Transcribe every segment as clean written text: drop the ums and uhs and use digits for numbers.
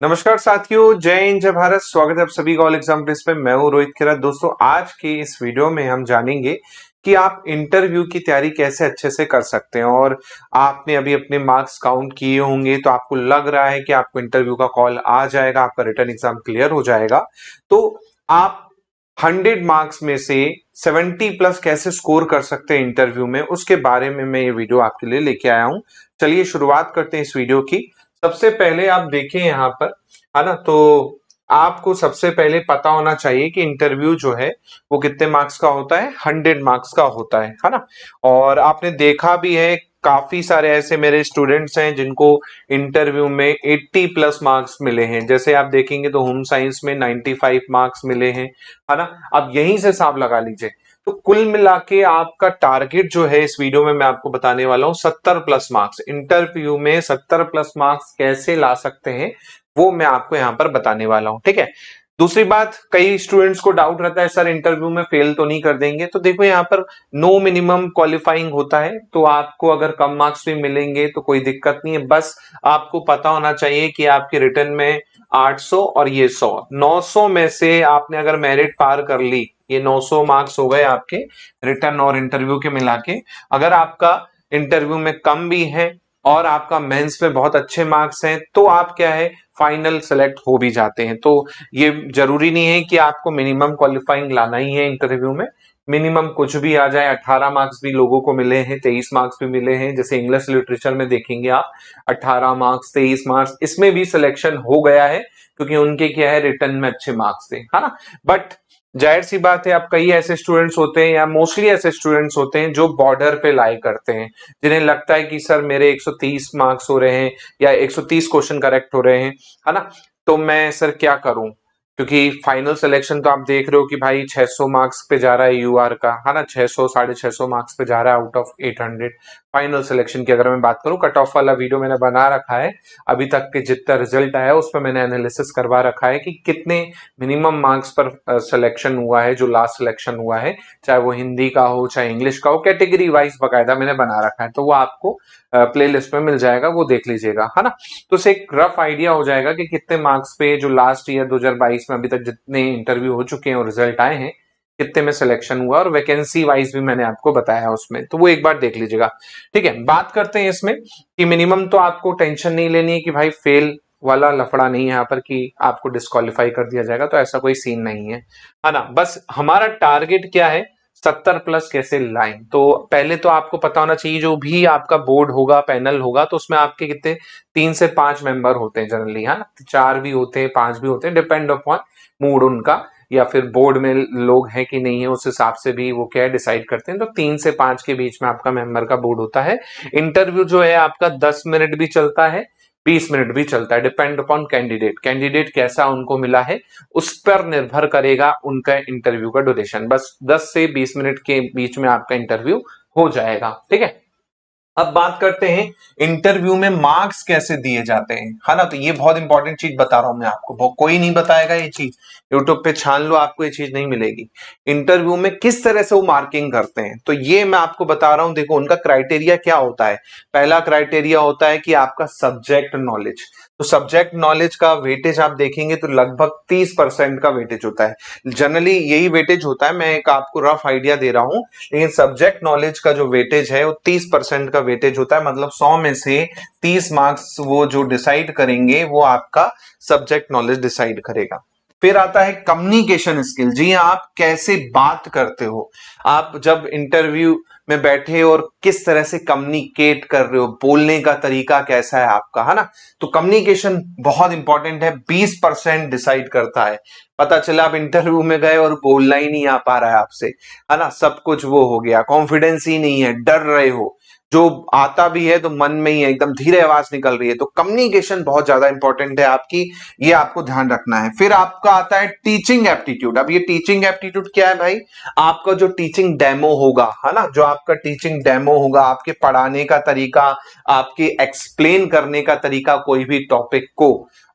नमस्कार साथियों, जय हिंद जय भारत। स्वागत है आप सभी का ऑल एग्जाम टेस्ट पे। मैं हूं रोहित खेरा। दोस्तों, आज की इस वीडियो में हम जानेंगे कि आप इंटरव्यू की तैयारी कैसे अच्छे से कर सकते हैं। और आपने अभी अपने मार्क्स काउंट किए होंगे तो आपको लग रहा है कि आपको इंटरव्यू का कॉल आ जाएगा, आपका रिटन एग्जाम क्लियर हो जाएगा। तो आप 100 मार्क्स में से 70 प्लस कैसे स्कोर कर सकते हैं इंटरव्यू में, उसके बारे में मैं ये वीडियो आपके लिए लेके आया हूं। चलिए शुरुआत करते हैं इस वीडियो की। सबसे पहले आप देखें यहाँ पर, है ना, तो आपको सबसे पहले पता होना चाहिए कि इंटरव्यू जो है वो कितने मार्क्स का होता है। 100 मार्क्स का होता है ना। और आपने देखा भी है, काफी सारे ऐसे मेरे स्टूडेंट्स हैं जिनको इंटरव्यू में 80 प्लस मार्क्स मिले हैं। जैसे आप देखेंगे तो होम साइंस में 95 मार्क्स मिले हैं, है ना। अब यहीं से हिसाब लगा लीजिए। तो कुल मिला के आपका टारगेट जो है इस वीडियो में मैं आपको बताने वाला हूं 70 प्लस मार्क्स। इंटरव्यू में 70 प्लस मार्क्स कैसे ला सकते हैं वो मैं आपको यहां पर बताने वाला हूं, ठीक है। दूसरी बात, कई स्टूडेंट्स को डाउट रहता है सर इंटरव्यू में फेल तो नहीं कर देंगे। तो देखो यहाँ पर नो मिनिमम क्वालिफाइंग होता है, तो आपको अगर कम मार्क्स भी मिलेंगे तो कोई दिक्कत नहीं है। बस आपको पता होना चाहिए कि आपके रिटर्न में 800 और ये 100, 900 में से आपने अगर मेरिट पार कर ली, ये 900 मार्क्स हो गए आपके रिटर्न और इंटरव्यू के मिला के। अगर आपका इंटरव्यू में कम भी है और आपका मेंस में बहुत अच्छे मार्क्स हैं तो आप क्या है, फाइनल सेलेक्ट हो भी जाते हैं। तो ये जरूरी नहीं है कि आपको मिनिमम क्वालिफाइंग लाना ही है इंटरव्यू में। मिनिमम कुछ भी आ जाए, 18 मार्क्स भी लोगों को मिले हैं, 23 मार्क्स भी मिले हैं। जैसे इंग्लिश लिटरेचर में देखेंगे आप, 18 मार्क्स 23 मार्क्स इसमें भी सिलेक्शन हो गया है, क्योंकि उनके क्या है, रिटर्न में अच्छे मार्क्स थे, है ना। बट जाहिर सी बात है, अब कई ऐसे स्टूडेंट्स होते हैं या मोस्टली ऐसे स्टूडेंट्स होते हैं जो बॉर्डर पे लाई करते हैं, जिन्हें लगता है कि सर मेरे 130 मार्क्स हो रहे हैं या 130 क्वेश्चन करेक्ट हो रहे हैं, है ना। तो मैं सर क्या करूं, क्योंकि फाइनल सिलेक्शन तो आप देख रहे हो कि भाई 600 मार्क्स पे जा रहा है यूआर का, है ना। 600 650 मार्क्स पे जा रहा है आउट ऑफ 800। फाइनल सिलेक्शन की अगर मैं बात करूं, कट ऑफ वाला वीडियो मैंने बना रखा है। अभी तक के जितना रिजल्ट आया उस पर मैंने एनालिसिस करवा रखा है कि कितने मिनिमम मार्क्स पर सिलेक्शन हुआ है, जो लास्ट सिलेक्शन हुआ है, चाहे वो हिंदी का हो चाहे इंग्लिश का हो, कैटेगरी वाइज बकायदा मैंने बना रखा है। तो वो आपको प्लेलिस्ट में मिल जाएगा, वो देख लीजिएगा, है ना। तो उसे एक रफ आइडिया हो जाएगा कि कितने मार्क्स पे जो लास्ट ईयर 2022 में अभी तक जितने इंटरव्यू हो चुके हैं और रिजल्ट आए हैं, कितने में सिलेक्शन हुआ, और वैकेंसी वाइज भी मैंने आपको बताया उसमें, तो वो एक बार देख लीजिएगा, ठीक है। बात करते हैं इसमें कि मिनिमम तो आपको टेंशन नहीं लेनी है कि भाई फेल वाला लफड़ा नहीं है यहाँ पर कि आपको डिस्क्वालीफाई कर दिया जाएगा, तो ऐसा कोई सीन नहीं है ना। बस हमारा टारगेट क्या है, 70 प्लस कैसे लाइन। तो पहले तो आपको पता होना चाहिए, जो भी आपका बोर्ड होगा, पैनल होगा, तो उसमें आपके कितने 3 से 5 मेंबर होते हैं जनरली, है ना। 4 भी होते हैं, 5 भी होते हैं, डिपेंड अपॉन मूड उनका, या फिर बोर्ड में लोग हैं कि नहीं है उस हिसाब से भी वो क्या डिसाइड करते हैं। तो 3 से 5 के बीच में आपका मेंबर का बोर्ड होता है। इंटरव्यू जो है आपका 10 मिनट भी चलता है, 20 मिनट भी चलता है, डिपेंड अपॉन कैंडिडेट। कैंडिडेट कैसा उनको मिला है उस पर निर्भर करेगा उनका इंटरव्यू का ड्यूरेशन। बस 10 से 20 मिनट के बीच में आपका इंटरव्यू हो जाएगा, ठीक है। अब बात करते हैं इंटरव्यू में मार्क्स कैसे दिए जाते हैं, है ना। तो ये बहुत इंपॉर्टेंट चीज बता रहा हूं मैं आपको, कोई नहीं बताएगा ये चीज। यूट्यूब पे छान लो, आपको ये चीज नहीं मिलेगी। इंटरव्यू में किस तरह से वो मार्किंग करते हैं, तो ये मैं आपको बता रहा हूं। देखो उनका क्राइटेरिया क्या होता है। पहला क्राइटेरिया होता है कि आपका सब्जेक्ट नॉलेज। तो सब्जेक्ट नॉलेज का वेटेज आप देखेंगे तो लगभग 30% का वेटेज होता है। जनरली यही वेटेज होता है, मैं एक आपको रफ आइडिया दे रहा हूं, लेकिन सब्जेक्ट नॉलेज का जो वेटेज है वो 30% का वेटेज होता है। मतलब 100 में से 30 मार्क्स वो जो डिसाइड करेंगे वो आपका सब्जेक्ट नॉलेज डिसाइड करेगा। फिर आता है कम्युनिकेशन स्किल। जी हाँ, आप कैसे बात करते हो, आप जब इंटरव्यू में बैठे और किस तरह से कम्युनिकेट कर रहे हो, बोलने का तरीका कैसा है आपका, है ना। तो कम्युनिकेशन बहुत इंपॉर्टेंट है, 20% डिसाइड करता है। पता चला आप इंटरव्यू में गए और बोलना ही नहीं आ पा रहा है आपसे, है ना, सब कुछ वो हो गया, कॉन्फिडेंस ही नहीं है, डर रहे हो, जो आता भी है तो मन में ही है, एकदम धीरे आवाज निकल रही है। तो कम्युनिकेशन बहुत ज्यादा इंपॉर्टेंट है आपकी, ये आपको ध्यान रखना है। फिर आपका आता है टीचिंग एप्टीट्यूड। अब ये टीचिंग एप्टीट्यूड क्या है भाई, आपका जो टीचिंग डेमो होगा, है ना, जो आपका टीचिंग डेमो होगा, आपके पढ़ाने का तरीका, आपके एक्सप्लेन करने का तरीका, कोई भी टॉपिक को,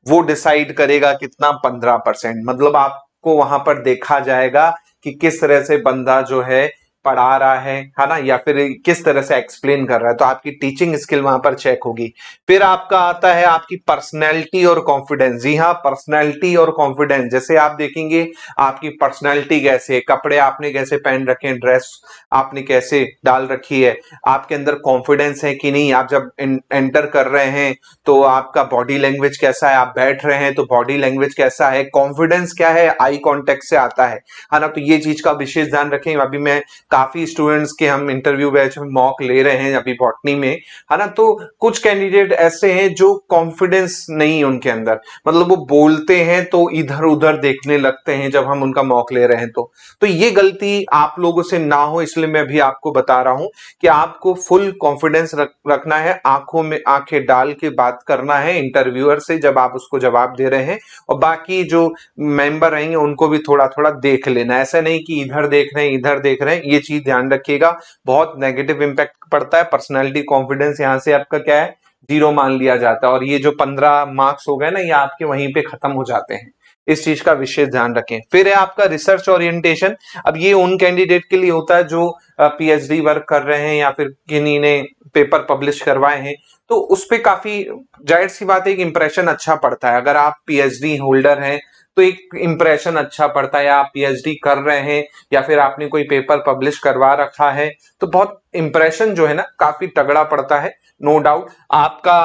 वो डिसाइड करेगा कितना, 15%। मतलब आपको वहां पर देखा जाएगा कि किस तरह से बंदा जो है पढ़ा रहा है ना, या फिर किस तरह से एक्सप्लेन कर रहा है, तो आपकी टीचिंग स्किल वहां पर चेक होगी। फिर आपका आता है आपकी पर्सनैलिटी और कॉन्फिडेंस। जी हाँ, पर्सनैलिटी और कॉन्फिडेंस, जैसे आप देखेंगे आपकी पर्सनैलिटी कैसे है, कपड़े आपने कैसे पहन रखे हैं, ड्रेस आपने कैसे डाल रखी है, आपके अंदर कॉन्फिडेंस है कि नहीं, आप जब एंटर कर रहे हैं तो आपका बॉडी लैंग्वेज कैसा है, आप बैठ रहे हैं तो बॉडी लैंग्वेज कैसा है, कॉन्फिडेंस क्या है, आई कांटेक्ट से आता है ना। तो ये चीज का विशेष ध्यान रखें। अभी मैं काफी स्टूडेंट्स के हम इंटरव्यू बैच में मॉक ले रहे हैं अभी बॉटनी में, है ना। तो कुछ कैंडिडेट ऐसे हैं जो कॉन्फिडेंस नहीं है उनके अंदर, मतलब वो बोलते हैं तो इधर उधर देखने लगते हैं जब हम उनका मॉक ले रहे हैं। तो ये गलती आप लोगों से ना हो, इसलिए मैं भी आपको बता रहा हूं कि आपको फुल कॉन्फिडेंस रखना है, आंखों में आंखें डाल के बात करना है इंटरव्यूअर से जब आप उसको जवाब दे रहे हैं, और बाकी जो मेंबर रहेंगे उनको भी थोड़ा थोड़ा देख लेना। ऐसा नहीं कि इधर देख रहे हैं इधर देख रहे हैं, ये चीज ध्यान रखिएगा, बहुत नेगेटिव इंपैक्ट पड़ता है। पर्सनैलिटी कॉन्फिडेंस यहाँ से आपका क्या है, जीरो मान लिया जाता है, और ये जो 15 मार्क्स हो गए ना, ये आपके वहीं पे खत्म हो जाते हैं। इस चीज का विशेष ध्यान रखें। फिर है आपका रिसर्च ओरिएंटेशन। अब ये उन कैंडिडेट के लिए होता है जो पीएचडी वर्क कर रहे हैं या फिर किन्हीं ने पेपर पब्लिश करवाए हैं, तो उस पे काफी जाहिर सी बात है एक इंप्रेशन अच्छा पड़ता है। अगर आप पीएचडी होल्डर हैं तो एक इंप्रेशन अच्छा पड़ता है, आप पीएचडी कर रहे हैं या फिर आपने कोई पेपर पब्लिश करवा रखा है, तो बहुत इंप्रेशन जो है ना काफी तगड़ा पड़ता है। नो डाउट आपका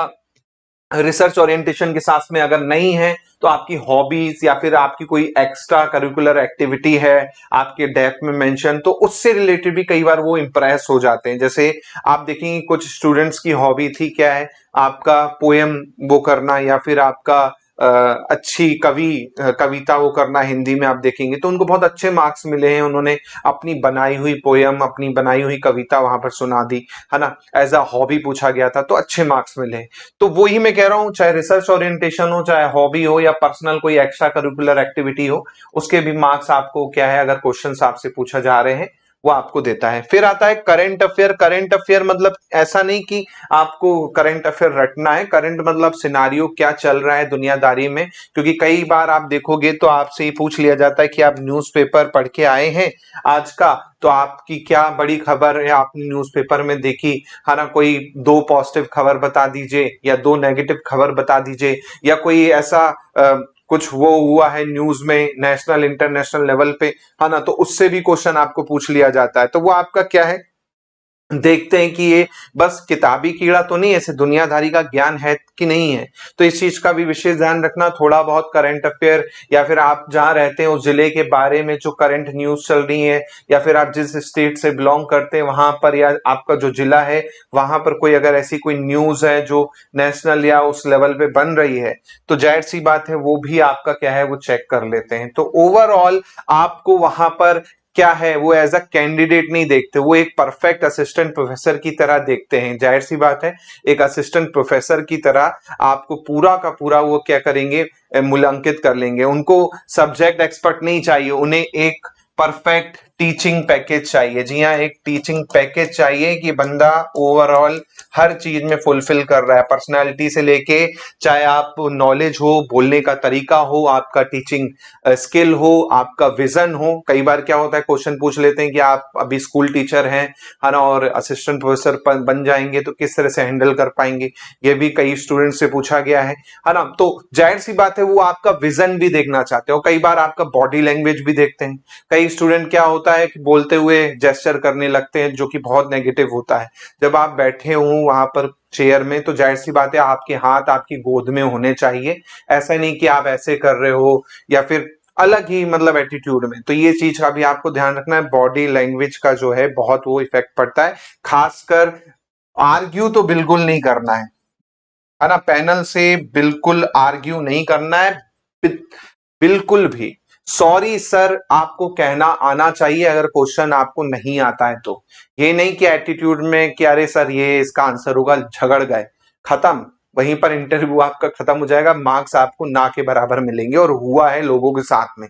रिसर्च ओरिएंटेशन के साथ में अगर नहीं है तो आपकी हॉबीज या फिर आपकी कोई एक्स्ट्रा करिकुलर एक्टिविटी है आपके डेक में मेंशन, तो उससे रिलेटेड भी कई बार वो इंप्रेस हो जाते हैं। जैसे आप देखेंगे कुछ स्टूडेंट्स की हॉबी थी क्या है, आपका पोएम वो करना या फिर आपका अच्छी कविता वो करना हिंदी में, आप देखेंगे तो उनको बहुत अच्छे मार्क्स मिले हैं, उन्होंने अपनी बनाई हुई पोयम अपनी बनाई हुई कविता वहां पर सुना दी, है ना, एज अ हॉबी पूछा गया था तो अच्छे मार्क्स मिले। तो वही मैं कह रहा हूं, चाहे रिसर्च ओरिएंटेशन हो, चाहे हॉबी हो या पर्सनल कोई एक्स्ट्रा करिकुलर एक्टिविटी हो, उसके भी मार्क्स आपको क्या है, अगर क्वेश्चंस आपसे पूछा जा रहे हैं वो आपको देता है। फिर आता है करंट अफेयर। करंट अफेयर मतलब ऐसा नहीं कि आपको करंट अफेयर रटना है, करंट मतलब सिनारियो क्या चल रहा है दुनियादारी में, क्योंकि कई बार आप देखोगे तो आपसे ही पूछ लिया जाता है कि आप न्यूज़पेपर पढ़ के आए हैं आज का, तो आपकी क्या बड़ी खबर है आपने न्यूज़पेपर में देखी, है ना, कोई 2 पॉजिटिव खबर बता दीजिए या 2 नेगेटिव खबर बता दीजिए, या कोई ऐसा कुछ वो हुआ है न्यूज में नेशनल इंटरनेशनल लेवल पे, है ना, तो उससे भी क्वेश्चन आपको पूछ लिया जाता है। तो वो आपका क्या है, देखते हैं कि ये बस किताबी कीड़ा तो नहीं, ऐसे दुनियादारी का ज्ञान है कि नहीं है। तो इस चीज का भी विशेष ध्यान रखना, थोड़ा बहुत करंट अफेयर या फिर आप जहां रहते हैं उस जिले के बारे में जो करंट न्यूज चल रही है, या फिर आप जिस स्टेट से बिलोंग करते हैं वहां पर या आपका जो जिला है वहां पर कोई अगर ऐसी कोई न्यूज है जो नेशनल या उस लेवल पे बन रही है, तो जाहिर सी बात है वो भी आपका क्या है वो चेक कर लेते हैं। तो ओवरऑल आपको वहां पर क्या है वो एज अ कैंडिडेट नहीं देखते, वो एक परफेक्ट असिस्टेंट प्रोफेसर की तरह देखते हैं। जाहिर सी बात है एक असिस्टेंट प्रोफेसर की तरह आपको पूरा का पूरा वो क्या करेंगे, मूल्यांकित कर लेंगे। उनको सब्जेक्ट एक्सपर्ट नहीं चाहिए, उन्हें एक परफेक्ट टीचिंग पैकेज चाहिए। जी हाँ, एक टीचिंग पैकेज चाहिए कि बंदा ओवरऑल हर चीज में फुलफिल कर रहा है, पर्सनालिटी से लेके चाहे आप नॉलेज हो, बोलने का तरीका हो, आपका टीचिंग स्किल हो, आपका विजन हो। कई बार क्या होता है क्वेश्चन पूछ लेते हैं कि आप अभी स्कूल टीचर हैं, है ना, और असिस्टेंट प्रोफेसर बन जाएंगे तो किस तरह से हैंडल कर पाएंगे, ये भी कई स्टूडेंट से पूछा गया है ना। तो जाहिर सी बात है वो आपका विजन भी देखना चाहते हो, कई बार आपका बॉडी लैंग्वेज भी देखते हैं। कई स्टूडेंट क्या होता है कि बोलते हुए जेस्चर करने लगते हैं जो कि बहुत नेगेटिव होता है। जब आप बैठे हो वहां पर चेयर में तो जाहिर सी बात है आपके हाथ आपकी गोद में होने चाहिए, ऐसा नहीं कि आप ऐसे कर रहे हो या फिर अलग ही मतलब एटीट्यूड में। तो ये चीज का भी आपको ध्यान रखना है, बॉडी लैंग्वेज का जो है बहुत वो इफेक्ट पड़ता है। खासकर आर्ग्यू तो बिल्कुल नहीं करना है ना, पैनल से बिल्कुल आर्ग्यू नहीं करना है, बिल्कुल भी। सॉरी सर आपको कहना आना चाहिए अगर क्वेश्चन आपको नहीं आता है तो, ये नहीं कि एटीट्यूड में कि अरे सर ये इसका आंसर होगा, झगड़ गए, खत्म, वहीं पर इंटरव्यू आपका खत्म हो जाएगा, मार्क्स आपको ना के बराबर मिलेंगे, और हुआ है लोगों के साथ में।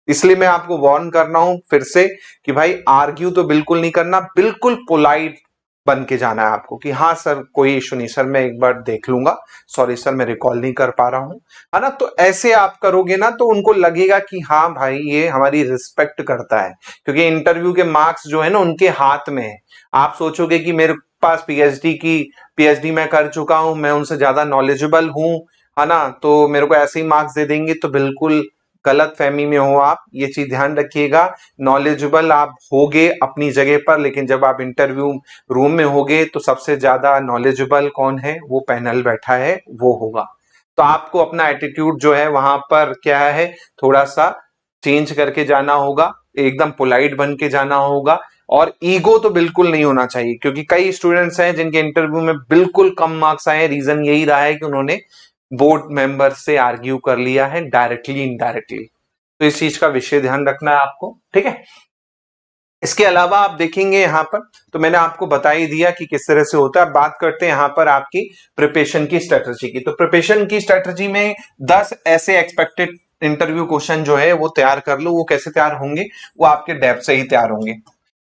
इसलिए मैं आपको वार्न कर रहा हूं फिर से कि भाई आर्ग्यू तो बिल्कुल नहीं करना, बिल्कुल पोलाइट बन के जाना है आपको कि हाँ सर कोई इशू नहीं सर, मैं एक बार देख लूंगा, सॉरी सर मैं रिकॉल नहीं कर पा रहा हूँ, है ना। तो ऐसे आप करोगे ना तो उनको लगेगा कि हाँ भाई ये हमारी रिस्पेक्ट करता है, क्योंकि इंटरव्यू के मार्क्स जो है ना उनके हाथ में है। आप सोचोगे कि मेरे पास पीएचडी मैं कर चुका हूं, मैं उनसे ज्यादा नॉलेजेबल हूं, है ना, तो मेरे को ऐसे ही मार्क्स दे देंगे, तो बिल्कुल गलत फहमी में हो आप। ये चीज ध्यान रखिएगा, नॉलेजेबल आप होगे अपनी जगह पर, लेकिन जब आप इंटरव्यू रूम में होगे तो सबसे ज्यादा नॉलेजेबल कौन है, वो पैनल बैठा है वो होगा। तो आपको अपना एटीट्यूड जो है वहां पर क्या है, थोड़ा सा चेंज करके जाना होगा, एकदम पोलाइट बन के जाना होगा। और ईगो तो बिल्कुल नहीं होना चाहिए, क्योंकि कई स्टूडेंट्स हैं जिनके इंटरव्यू में बिल्कुल कम मार्क्स आए, रीजन यही रहा है कि उन्होंने बोर्ड मेंबर से आर्ग्यू कर लिया है डायरेक्टली इनडायरेक्टली। तो इस चीज का विशेष ध्यान रखना है आपको, ठीक है। इसके अलावा आप देखेंगे यहाँ पर, तो मैंने आपको बता ही दिया कि किस तरह से होता है। बात करते हैं यहाँ पर आपकी प्रिपरेशन की स्ट्रेटजी की। तो प्रिपरेशन की स्ट्रेटजी में 10 ऐसे एक्सपेक्टेड इंटरव्यू क्वेश्चन जो है वो तैयार कर लो। वो कैसे तैयार होंगे, वो आपके डेप्थ से ही तैयार होंगे।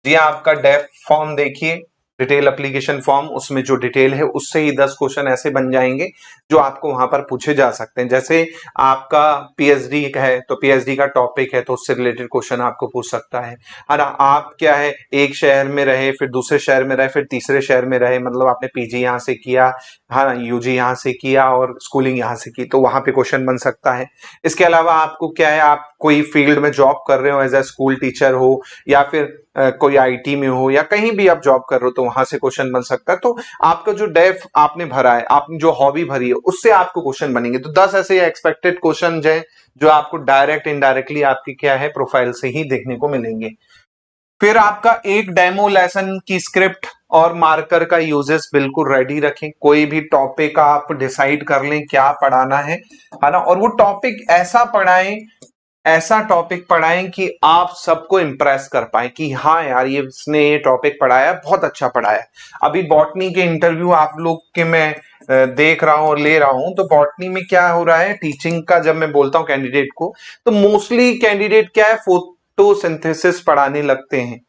जी आपका डेप्थ फॉर्म देखिए, डिटेल एप्लीकेशन फॉर्म, उसमें जो डिटेल है उससे ही 10 क्वेश्चन ऐसे बन जाएंगे जो आपको वहां पर पूछे जा सकते हैं। जैसे आपका पीएचडी है तो पीएचडी का टॉपिक है तो उससे रिलेटेड क्वेश्चन आपको पूछ सकता है ना। आप क्या है, एक शहर में रहे, फिर दूसरे शहर में रहे, फिर तीसरे शहर में रहे, मतलब आपने पीजी यहाँ से किया, हाँ यूजी यहाँ से किया और स्कूलिंग यहाँ से की, तो वहां पे क्वेश्चन बन सकता है। इसके अलावा आपको क्या है, आप कोई फील्ड में जॉब कर रहे हो, एज ए स्कूल टीचर हो या फिर कोई आईटी में हो या कहीं भी आप जॉब कर रहे हो, तो वहां से क्वेश्चन बन सकता है। तो आपका जो डेफ आपने भरा है, आपने जो हॉबी भरी है, उससे आपको क्वेश्चन बनेंगे। तो 10 ऐसे एक्सपेक्टेड क्वेश्चन है जो आपको डायरेक्ट इनडायरेक्टली आपकी क्या है प्रोफाइल से ही देखने को मिलेंगे। फिर आपका एक डेमो लेसन की स्क्रिप्ट और मार्कर का यूजेस बिल्कुल रेडी रखें। कोई भी टॉपिक आप डिसाइड कर लें क्या पढ़ाना है ना, और वो टॉपिक ऐसा टॉपिक पढ़ाएं कि आप सबको इंप्रेस कर पाए कि हाँ यार ये इसने ये टॉपिक पढ़ाया, बहुत अच्छा पढ़ाया। अभी बॉटनी के इंटरव्यू आप लोग के मैं देख रहा हूं और ले रहा हूं, तो बॉटनी में क्या हो रहा है, टीचिंग का जब मैं बोलता हूं कैंडिडेट को, तो मोस्टली कैंडिडेट क्या है, फोटोसिंथेसिस पढ़ाने लगते हैं।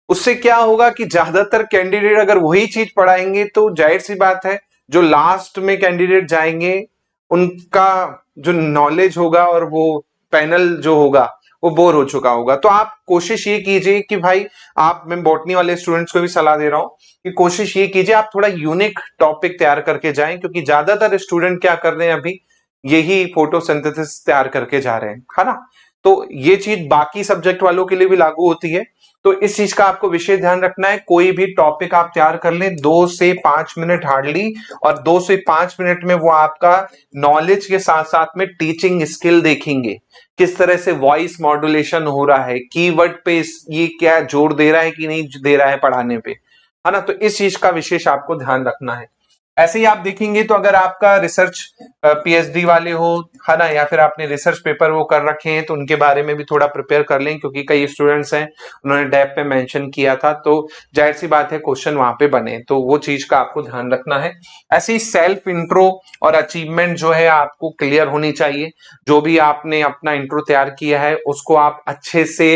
उससे क्या होगा कि ज्यादातर कैंडिडेट अगर वही चीज पढ़ाएंगे तो जाहिर सी बात है जो लास्ट में कैंडिडेट जाएंगे उनका जो नॉलेज होगा और वो पैनल जो होगा वो बोर हो चुका होगा। तो आप कोशिश ये कीजिए कि भाई, मैं बॉटनी वाले स्टूडेंट्स को भी सलाह दे रहा हूं कि कोशिश ये कीजिए आप थोड़ा यूनिक टॉपिक तैयार करके जाएं, क्योंकि ज्यादातर स्टूडेंट क्या कर रहे हैं अभी, यही फोटोसिंथेसिस तैयार करके जा रहे हैं, है ना। तो ये चीज बाकी सब्जेक्ट वालों के लिए भी लागू होती है। तो इस चीज का आपको विशेष ध्यान रखना है। कोई भी टॉपिक आप तैयार कर लें 2 से 5 मिनट हार्डली, और 2 से 5 मिनट में वो आपका नॉलेज के साथ साथ में टीचिंग स्किल देखेंगे, किस तरह से वॉइस मॉड्यूलेशन हो रहा है, कीवर्ड पे ये क्या जोर दे रहा है कि नहीं दे रहा है पढ़ाने पे, है ना। तो इस चीज का विशेष आपको ध्यान रखना है। ऐसे ही आप देखेंगे तो अगर आपका रिसर्च पीएचडी वाले हो, है ना, या फिर आपने रिसर्च पेपर वो कर रखे हैं, तो उनके बारे में भी थोड़ा प्रिपेयर कर लें, क्योंकि कई स्टूडेंट्स हैं उन्होंने डैप पे मेंशन किया था, तो जाहिर सी बात है क्वेश्चन वहां पे बने, तो वो चीज का आपको ध्यान रखना है। ऐसे ही सेल्फ इंट्रो और अचीवमेंट जो है आपको क्लियर होनी चाहिए। जो भी आपने अपना इंट्रो तैयार किया है उसको आप अच्छे से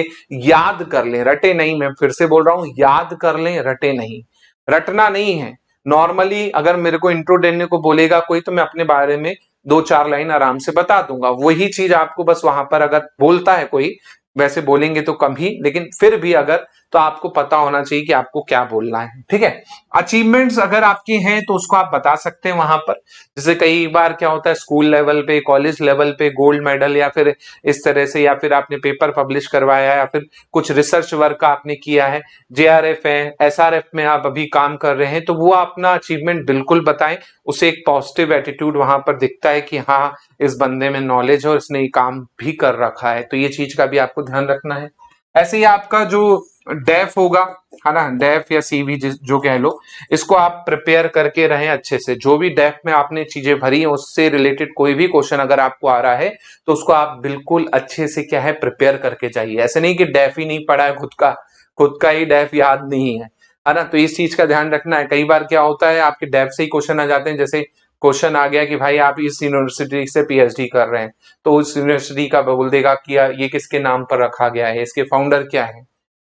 याद कर लें, रटे नहीं। मैं फिर से बोल रहा हूं, याद कर लें, रटे नहीं। रटना नहीं है। नॉर्मली अगर मेरे को इंट्रो देने को बोलेगा कोई, तो मैं अपने बारे में 2-4 लाइन आराम से बता दूंगा। वही चीज आपको बस वहां पर अगर बोलता है कोई, वैसे बोलेंगे तो कम ही, लेकिन फिर भी अगर, तो आपको पता होना चाहिए कि आपको क्या बोलना है, ठीक है। अचीवमेंट्स अगर आपके हैं तो उसको आप बता सकते हैं वहां पर। जैसे कई बार क्या होता है, स्कूल लेवल पे, कॉलेज लेवल पे गोल्ड मेडल, या फिर इस तरह से, या फिर आपने पेपर पब्लिश करवाया है, या फिर कुछ रिसर्च वर्क आपने किया है, जेआरएफ है, एसआरएफ में आप अभी काम कर रहे हैं, तो वो अपना अचीवमेंट बिल्कुल बताएं। उसे एक पॉजिटिव एटीट्यूड वहां पर दिखता है कि हाँ इस बंदे में नॉलेज है और इसने ये काम भी कर रखा है, तो ये चीज का भी आपको ध्यान रखना है। ऐसे ही आपका जो डेफ होगा, है ना, डेफ या सीवी जो कह लो, इसको आप प्रिपेयर करके रहें अच्छे से। जो भी डेफ में आपने चीजें भरी हैं उससे रिलेटेड कोई भी क्वेश्चन अगर आपको आ रहा है तो उसको आप बिल्कुल अच्छे से क्या है प्रिपेयर करके जाइए। ऐसे नहीं कि डेफ ही नहीं पढ़ा है, खुद का ही डेफ याद नहीं है ना। तो इस चीज का ध्यान रखना है। कई बार क्या होता है, आपके डेफ से ही क्वेश्चन आ जाते हैं। जैसे क्वेश्चन आ गया कि भाई आप इस यूनिवर्सिटी से पीएचडी कर रहे हैं, तो उस यूनिवर्सिटी का बोल देगा कि ये किसके नाम पर रखा गया है, इसके फाउंडर क्या है,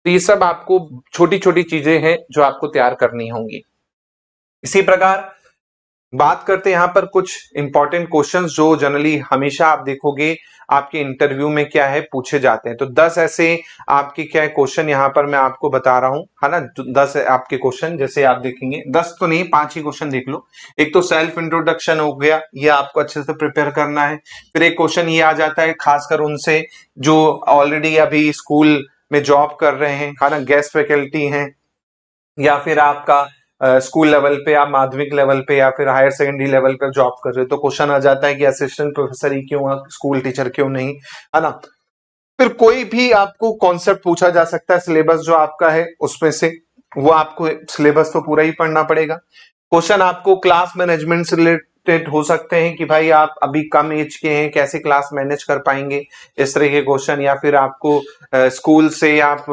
तो ये सब आपको छोटी छोटी चीजें हैं जो आपको तैयार करनी होंगी। इसी प्रकार बात करते हैं यहाँ पर कुछ इंपॉर्टेंट क्वेश्चंस जो जनरली हमेशा आप देखोगे आपके इंटरव्यू में क्या है पूछे जाते हैं। तो 10 ऐसे आपके क्या है क्वेश्चन यहाँ पर मैं आपको बता रहा हूँ, है ना। 10 आपके क्वेश्चन जैसे आप देखेंगे, 10 तो नहीं 5 ही क्वेश्चन देख लो। एक तो सेल्फ इंट्रोडक्शन हो गया, ये आपको अच्छे से प्रिपेयर करना है। फिर एक क्वेश्चन ये आ जाता है खासकर उनसे जो ऑलरेडी अभी स्कूल में जॉब कर रहे हैं, है ना, गेस्ट फैकल्टी हैं, या फिर आपका स्कूल लेवल पे या माध्यमिक लेवल पे या फिर हायर सेकेंडरी लेवल पे जॉब कर रहे हो, तो क्वेश्चन आ जाता है कि असिस्टेंट प्रोफेसर ही क्यों, स्कूल टीचर क्यों नहीं, है ना। फिर कोई भी आपको कॉन्सेप्ट पूछा जा सकता है सिलेबस जो आपका है उसमें से, वो आपको सिलेबस तो पूरा ही पढ़ना पड़ेगा। क्वेश्चन आपको क्लास मैनेजमेंट से रिलेटेड हो सकते हैं कि भाई आप अभी कम एज के हैं, कैसे क्लास मैनेज कर पाएंगे, इस तरह के क्वेश्चन। या फिर आपको स्कूल से आप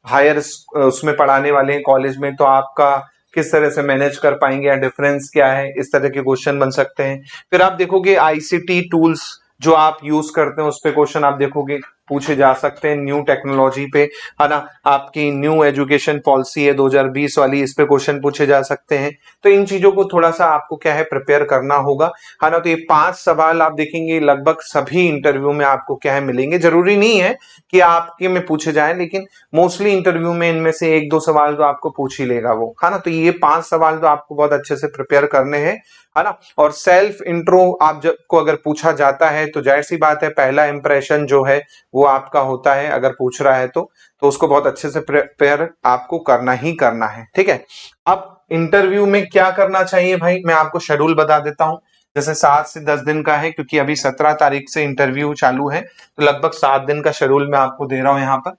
हायर उसमें पढ़ाने वाले हैं कॉलेज में, तो आपका किस तरह से मैनेज कर पाएंगे या डिफरेंस क्या है, इस तरह के क्वेश्चन बन सकते हैं। फिर आप देखोगे आईसीटी टूल्स जो आप यूज करते हैं उस पे क्वेश्चन आप देखोगे पूछे जा सकते हैं, न्यू टेक्नोलॉजी पे, है ना। आपकी न्यू एजुकेशन पॉलिसी है 2020 वाली, इस पे क्वेश्चन पूछे जा सकते हैं। तो इन चीजों को थोड़ा सा आपको क्या है प्रिपेयर करना होगा, है ना। तो ये 5 सवाल आप देखेंगे लगभग सभी इंटरव्यू में आपको क्या है मिलेंगे। जरूरी नहीं है कि आपके में पूछे जाए, लेकिन मोस्टली इंटरव्यू में इनमें से 1-2 सवाल तो आपको पूछ ही लेगा वो, है ना। तो ये 5 सवाल तो आपको बहुत अच्छे से प्रिपेयर करने हैं, है ना। और सेल्फ इंट्रो आप जब को अगर पूछा जाता है तो जाहिर सी बात है पहला इंप्रेशन जो है वो आपका होता है, अगर पूछ रहा है तो उसको बहुत अच्छे से प्रिपेयर आपको करना ही करना है, ठीक है। अब इंटरव्यू में क्या करना चाहिए भाई, मैं आपको शेड्यूल बता देता हूं। जैसे 7 से 10 दिन का है, क्योंकि अभी 17 तारीख से इंटरव्यू चालू है, तो लगभग 7 दिन का शेड्यूल मैं आपको दे रहा हूं यहाँ पर,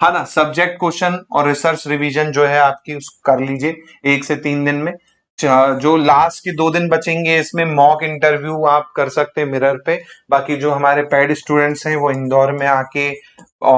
है ना। सब्जेक्ट क्वेश्चन और रिसर्च रिवीजन जो है आपकी कर लीजिए 1 से 3 दिन में। जो लास्ट के 2 दिन बचेंगे इसमें मॉक इंटरव्यू आप कर सकते हैं मिरर पे। बाकी जो हमारे पेड स्टूडेंट्स हैं वो इंदौर में आके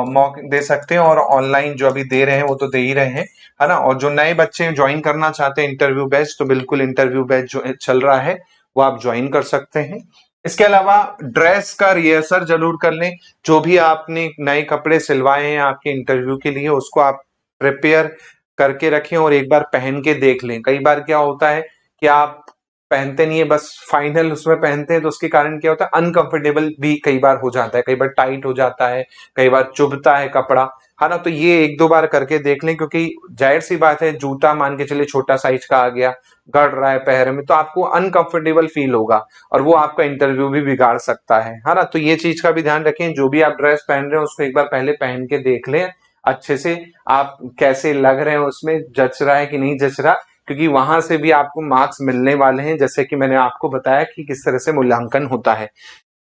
मॉक दे सकते हैं, और ऑनलाइन जो अभी दे रहे हैं वो तो दे ही रहे हैं, है ना। और जो नए बच्चे ज्वाइन करना चाहते हैं इंटरव्यू बैच, तो बिल्कुल इंटरव्यू बैच जो चल रहा है वो आप ज्वाइन कर सकते हैं। इसके अलावा ड्रेस का रिहर्सल जरूर कर लें। जो भी आपने नए कपड़े सिलवाए हैं आपके इंटरव्यू के लिए उसको आप प्रिपेयर करके रखें और एक बार पहन के देख लें। कई बार क्या होता है कि आप पहनते नहीं है, बस फाइनल उसमें पहनते हैं, तो उसके कारण क्या होता है अनकंफर्टेबल भी कई बार हो जाता है, कई बार टाइट हो जाता है, कई बार चुभता है कपड़ा, है ना। तो ये 1-2 बार करके देख लें, क्योंकि जाहिर सी बात है जूता मान के चलिए छोटा साइज का आ गया, गड़ रहा है पैर में, तो आपको अनकंफर्टेबल फील होगा और वो आपका इंटरव्यू भी बिगाड़ सकता है ना। तो ये चीज का भी ध्यान रखें, जो भी आप ड्रेस पहन रहे हैं उसको एक बार पहले पहन के देख लें अच्छे से, आप कैसे लग रहे हैं उसमें, जच रहा है कि नहीं जच रहा, क्योंकि वहां से भी आपको मार्क्स मिलने वाले हैं, जैसे कि मैंने आपको बताया कि किस तरह से मूल्यांकन होता है,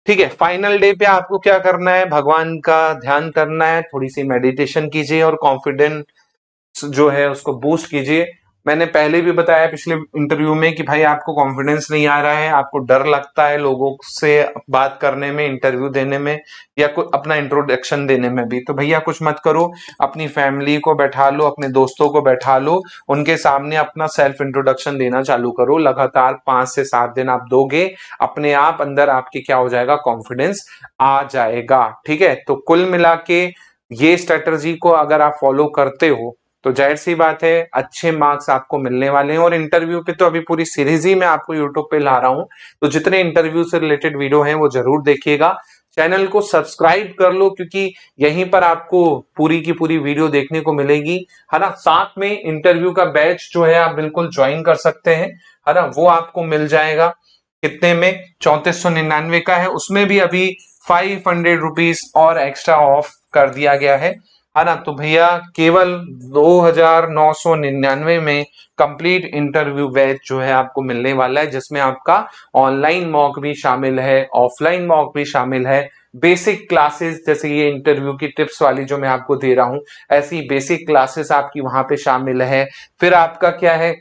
ठीक है। फाइनल डे पे आपको क्या करना है, भगवान का ध्यान करना है, थोड़ी सी मेडिटेशन कीजिए और कॉन्फिडेंस जो है उसको बूस्ट कीजिए। मैंने पहले भी बताया पिछले इंटरव्यू में कि भाई आपको कॉन्फिडेंस नहीं आ रहा है, आपको डर लगता है लोगों से बात करने में, इंटरव्यू देने में, या अपना इंट्रोडक्शन देने में भी, तो भैया कुछ मत करो, अपनी फैमिली को बैठा लो, अपने दोस्तों को बैठा लो, उनके सामने अपना सेल्फ इंट्रोडक्शन देना चालू करो। लगातार 5 से 7 दिन आप दोगे, अपने आप अंदर आपके क्या हो जाएगा, कॉन्फिडेंस आ जाएगा, ठीक है। तो कुल मिला के ये स्ट्रेटजी को अगर आप फॉलो करते हो तो जाहिर सी बात है अच्छे मार्क्स आपको मिलने वाले हैं। और इंटरव्यू पे तो अभी पूरी सीरीज ही मैं आपको यूट्यूब पे ला रहा हूं, तो जितने इंटरव्यू से रिलेटेड वीडियो हैं वो जरूर देखिएगा। चैनल को सब्सक्राइब कर लो, क्योंकि यहीं पर आपको पूरी की पूरी वीडियो देखने को मिलेगी, है ना। साथ में इंटरव्यू का बैच जो है आप बिल्कुल ज्वाइन कर सकते हैं, है ना। वो आपको मिल जाएगा कितने में, 3499 का है, उसमें भी अभी 500 रुपीज और एक्स्ट्रा ऑफ कर दिया गया है ना। तो भैया केवल 2999 में कंप्लीट इंटरव्यू बैच जो है आपको मिलने वाला है, जिसमें आपका ऑनलाइन मॉक भी शामिल है, ऑफलाइन मॉक भी शामिल है, बेसिक क्लासेस जैसे ये इंटरव्यू की टिप्स वाली जो मैं आपको दे रहा हूं, ऐसी बेसिक क्लासेस आपकी वहां पे शामिल है। फिर आपका क्या है,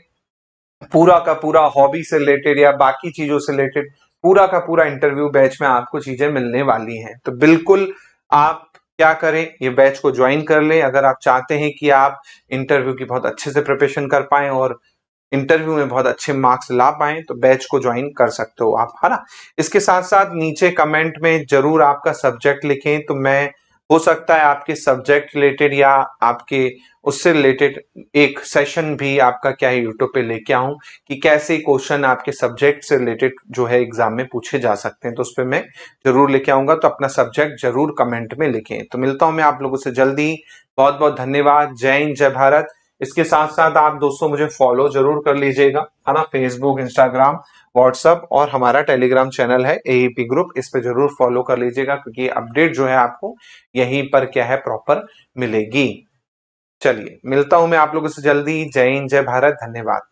पूरा का पूरा हॉबी से रिलेटेड या बाकी चीजों से रिलेटेड पूरा का पूरा इंटरव्यू बैच में आपको चीजें मिलने वाली हैं। तो बिल्कुल आप क्या करें, ये बैच को ज्वाइन कर लें अगर आप चाहते हैं कि आप इंटरव्यू की बहुत अच्छे से प्रिपरेशन कर पाएं और इंटरव्यू में बहुत अच्छे मार्क्स ला पाएं, तो बैच को ज्वाइन कर सकते हो आप, है ना। इसके साथ साथ नीचे कमेंट में जरूर आपका सब्जेक्ट लिखें, तो मैं हो सकता है आपके सब्जेक्ट रिलेटेड या आपके उससे रिलेटेड एक सेशन भी आपका क्या है यूट्यूब पे लेके आऊं कि कैसे क्वेश्चन आपके सब्जेक्ट से रिलेटेड जो है एग्जाम में पूछे जा सकते हैं, तो उस पर मैं जरूर लेके आऊंगा। तो अपना सब्जेक्ट जरूर कमेंट में लिखें। तो मिलता हूं मैं आप लोगों से जल्दी। बहुत बहुत धन्यवाद। जय हिंद, जय भारत। इसके साथ साथ आप दोस्तों मुझे फॉलो जरूर कर लीजिएगा, है ना, फेसबुक, इंस्टाग्राम, व्हाट्सएप और हमारा टेलीग्राम चैनल है एईपी ग्रुप, इस पे जरूर फॉलो कर लीजिएगा क्योंकि अपडेट जो है आपको यहीं पर क्या है प्रॉपर मिलेगी। चलिए मिलता हूं मैं आप लोगों से जल्दी। जय हिंद, जय भारत। धन्यवाद।